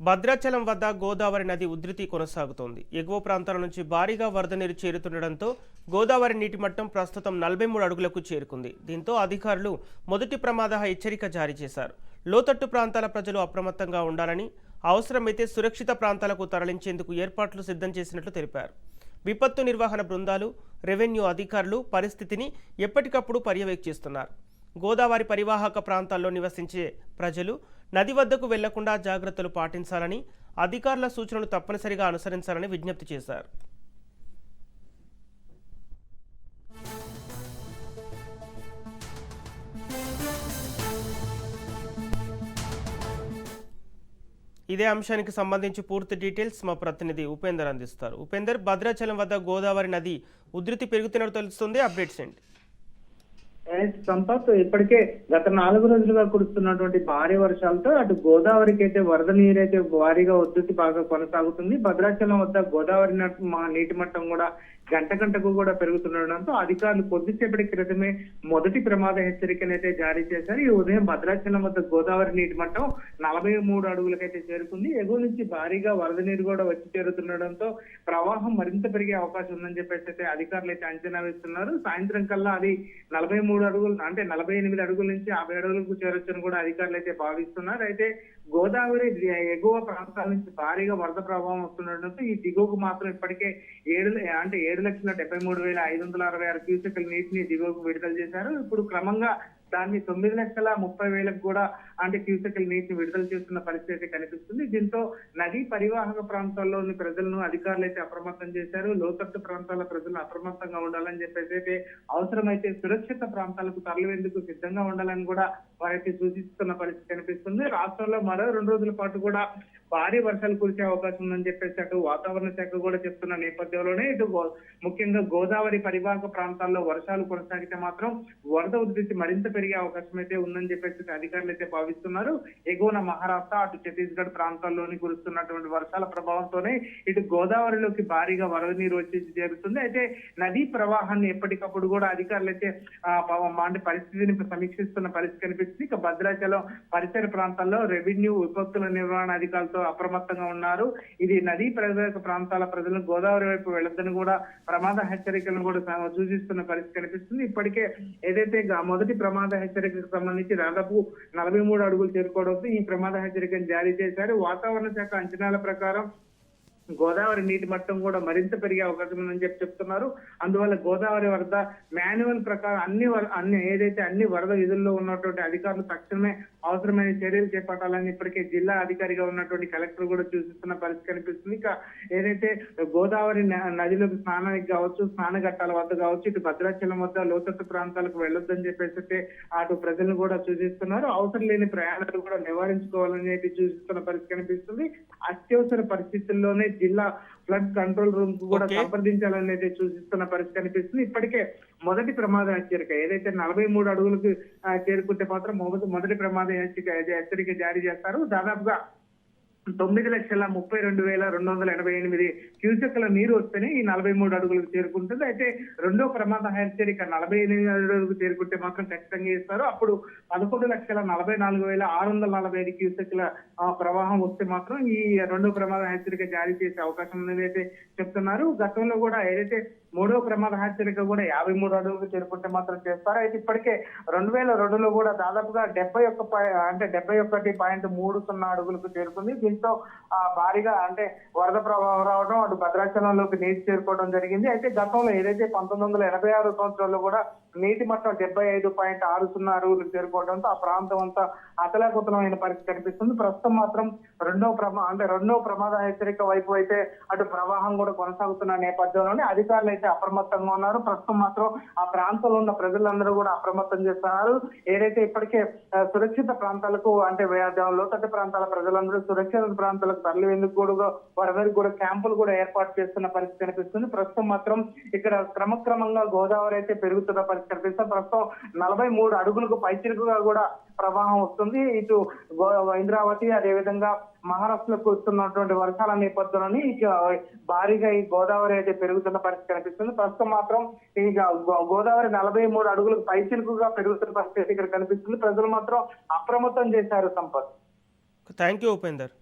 భద్రాచలం వద్ద గోదావరి నది ఉధృతి కొనసాగుతోంది. ఎగువ ప్రాంతాల నుంచి భారీగా వరద నీరు చేరుతుండటంతో గోదావరి నీటి మట్టం ప్రస్తుతం 43 అడుగులకు చేరుకుంది. దీంతో అధికారులు మొదటి ప్రమాద హెచ్చరిక జారీ చేశారు. లోతట్టు ప్రాంతాల ప్రజలు అప్రమత్తంగా ఉండాలని, అవసరమైతే సురక్షిత ప్రాంతాలకు తరలించేందుకు ఏర్పాట్లు సిద్ధం చేసినట్లు తెలిపారు. విపత్తు నిర్వహణ బృందాలు, రెవెన్యూ అధికారులు పరిస్థితిని ఎప్పటికప్పుడు పర్యవేక్షిస్తున్నారు. గోదావరి పరివాహక ప్రాంతాల్లో నివసించే ప్రజలు నది వద్దకు వెళ్లకుండా జాగ్రత్తలు పాటించాలని, అధికారుల సూచనలు తప్పనిసరిగా అనుసరించాలని విజ్ఞప్తి చేశారు. ఇదే అంశానికి సంబంధించి పూర్తి డీటెయిల్స్ మా ప్రతినిధి ఉపేందర్ అందిస్తారు. ఉపేందర్, భద్రాచలం వద్ద గోదావరి నది ఉధృతి పెరుగుతున్నట్టు తెలుస్తుంది, అప్డేట్స్ ఏంటి? సంపత్, ఇప్పటికే గత 4 రోజులుగా కురుస్తున్నటువంటి భారీ వర్షాలతో అటు గోదావరికి అయితే వరద నీరైతే భారీగా ఉధృతి బాగా కొనసాగుతుంది. భద్రాచలం వద్ద గోదావరి నీటి మట్టం కూడా గంటకు కూడా పెరుగుతుండడంతో అధికారులు కొద్దిసేపటి క్రితమే మొదటి ప్రమాద హెచ్చరికనైతే జారీ చేశారు. ఈ ఉదయం భద్రాచలం వద్ద గోదావరి నీటి మట్టం 43 అడుగులకైతే చేరుకుంది. ఎగువ నుంచి భారీగా వరద నీరు కూడా వచ్చి చేరుతుండడంతో ప్రవాహం మరింత పెరిగే అవకాశం ఉందని చెప్పేసి అయితే అధికారులు అయితే అంచనా వేస్తున్నారు. సాయంత్రం కల్లా అది 43 అడుగులు అంటే 48 అడుగుల నుంచి 50 అడుగులకు చేరొచ్చని కూడా అధికారులు అయితే భావిస్తున్నారు. అయితే గోదావరి ఎగువ ప్రాంతాల నుంచి భారీగా వరద ప్రభావం వస్తుండటంతో ఈ దిగువకు మాత్రం ఇప్పటికే 7,73,566 క్యూసెక్ల నీటిని దిగువకు విడుదల చేశారు. ఇప్పుడు క్రమంగా దాన్ని 9,30,000 కూడా క్యూసెక్ల నీటిని విడుదల చేస్తున్న పరిస్థితి కనిపిస్తుంది. దీంతో నదీ పరివాహక ప్రాంతాల్లోని ప్రజలను అధికారులు అయితే అప్రమత్తం చేశారు. లోతట్టు ప్రాంతాల ప్రజలు అప్రమత్తంగా ఉండాలని చెప్పేసి అయితే అవసరమైతే సురక్షిత ప్రాంతాలకు తరలివేందుకు సిద్ధంగా ఉండాలని కూడా వారైతే సూచిస్తున్న పరిస్థితి కనిపిస్తుంది. రాష్ట్రంలో మరో 2 రోజుల పాటు కూడా భారీ వర్షాలు కురిసే అవకాశం ఉందని చెప్పేసి అటు వాతావరణ శాఖ కూడా చెప్తున్న నేపథ్యంలోనే ఇటు ముఖ్యంగా గోదావరి పరివాహక ప్రాంతాల్లో వర్షాలు కొనసాగితే మాత్రం వరద ఉధృతి మరింత పెరిగే అవకాశం అయితే ఉందని చెప్పేసి అధికారులు అయితే భావిస్తున్నారు. ఎగువన మహారాష్ట్ర, అటు ఛత్తీస్గఢ్ ప్రాంతాల్లోని కురుస్తున్నటువంటి వర్షాల ప్రభావంతోనే ఇటు గోదావరిలోకి భారీగా వరద నీరు వచ్చేసి చేరుతుంది. అయితే నదీ ప్రవాహాన్ని ఎప్పటికప్పుడు కూడా అధికారులు అయితే పరిస్థితిని సమీక్షిస్తున్న పరిస్థితి కనిపిస్తుంది. ఇక భద్రాచలం పరిసర ప్రాంతాల్లో రెవెన్యూ, విపత్తుల నిర్వహణ అధికారులతో అప్రమత్తంగా ఉన్నారు. ఇది నదీ పరివాహక ప్రాంతాల ప్రజలను గోదావరి వైపు వెళ్లొద్దని కూడా ప్రమాద హెచ్చరికలను కూడా సూచిస్తున్న పరిస్థితి కనిపిస్తుంది. ఇప్పటికే ఏదైతే మొదటి ప్రమాద హెచ్చరికకు సంబంధించి దాదాపు 43 అడుగులు చేరుకోవడంతో ఈ ప్రమాద హెచ్చరికను జారీ చేశారు. వాతావరణ శాఖ అంచనాల ప్రకారం గోదావరి నీటి మట్టం కూడా మరింత పెరిగే అవకాశం ఉందని చెప్తున్నారు. అందువల్ల గోదావరి వరద మాన్యువల్ ప్రకారం అన్ని వరద విధుల్లో ఉన్నటువంటి అధికారులు తక్షణమే అవసరమైన చర్యలు చేపట్టాలని ఇప్పటికే జిల్లా అధికారిగా ఉన్నటువంటి కలెక్టర్ కూడా సూచిస్తున్న పరిస్థితి కనిపిస్తుంది. ఇక ఏదైతే గోదావరి నదిలోకి స్నానానికి కావచ్చు, స్నానఘట్టాల వద్ద కావచ్చు, ఇటు భద్రాచలం వద్ద లోతట్టు ప్రాంతాలకు వెళ్ళొద్దని చెప్పేసి అటు ప్రజలను కూడా సూచిస్తున్నారు. అవసరం లేని ప్రయాణాలు కూడా నివారించుకోవాలని అయితే సూచిస్తున్న పరిస్థితి కనిపిస్తుంది. అత్యవసర పరిస్థితుల్లోనే జిల్లా ఫ్లడ్ కంట్రోల్ రూమ్ కు కూడా సంప్రదించాలని అయితే సూచిస్తున్న పరిస్థితి కనిపిస్తుంది. ఇప్పటికే మొదటి ప్రమాద హెచ్చరిక ఏదైతే 43 అడుగులకు చేరుకుంటే మాత్రం మొదటి ప్రమాద హెచ్చరిక జారీ చేస్తారు. దాదాపుగా 9,32,288 క్యూసెక్ల నీరు వస్తేనే ఈ 43 అడుగులకు చేరుకుంటుంది. అయితే రెండో ప్రమాద హెచ్చరిక 48 అడుగులకు చేరుకుంటే మాత్రం ఖచ్చితంగా ఇస్తారు. అప్పుడు 11,44,645 క్యూసెక్ల ప్రవాహం వస్తే మాత్రం ఈ రెండో ప్రమాద హెచ్చరిక జారీ చేసే అవకాశం ఉందని అయితే చెప్తున్నారు. గతంలో కూడా ఏదైతే మూడో ప్రమాద హెచ్చరిక కూడా 53 అడుగులకు చేరుకుంటే మాత్రం చేస్తారు. అయితే ఇప్పటికే 2002లో కూడా దాదాపుగా 71.30 అడుగులకు చేరుకుంది. దీంతో భారీగా వరద ప్రభావం రావడం, అటు భద్రాచలంలోకి నీటి చేరుకోవడం జరిగింది. అయితే గతంలో ఏదైతే 1986 సంవత్సరంలో కూడా నీటి మట్టం 75.60 అడుగులకు చేరుకోవడంతో ఆ ప్రాంతం అంతా అతలాకుతలమైన పరిస్థితి కనిపిస్తుంది. ప్రస్తుతం మాత్రం రెండో ప్రమాద హెచ్చరిక వైపు అయితే అటు ప్రవాహం కూడా కొనసాగుతున్న నేపథ్యంలోనే అధికారులు అయితే అప్రమత్తంగా ఉన్నారు. ప్రస్తుతం మాత్రం ఆ ప్రాంతంలో ఉన్న ప్రజలందరూ కూడా అప్రమత్తం చేస్తున్నారు. ఏదైతే ఇప్పటికే సురక్షిత ప్రాంతాలకు లోతట్టు ప్రాంతాల ప్రజలందరూ సురక్షిత ప్రాంతాలకు తరలివేందుకు కూడా వారందరికీ కూడా క్యాంపులు కూడా ఏర్పాటు చేస్తున్న పరిస్థితి కనిపిస్తుంది. ప్రస్తుతం మాత్రం ఇక్కడ క్రమక్రమంగా గోదావరి అయితే పెరుగుతున్న పరిస్థితి కనిపిస్తుంది. ప్రస్తుతం 43 అడుగులకు పైచిలుకుగా కూడా ప్రవాహం వస్తుంది. ఇటు ఇంద్రావతి, అదేవిధంగా మహారాష్ట్రలో కురుస్తున్నటువంటి వర్షాల నేపథ్యంలోని భారీగా ఈ గోదావరి అయితే పెరుగుతున్న పరిస్థితి కనిపిస్తుంది. ప్రస్తుతం మాత్రం ఈ గోదావరి 43 అడుగులకు పైచిలుకుగా పెరుగుతున్న పరిస్థితి ఇక్కడ కనిపిస్తుంది. ప్రజలు మాత్రం అప్రమత్తం చేశారు. Sampath, thank you Upender.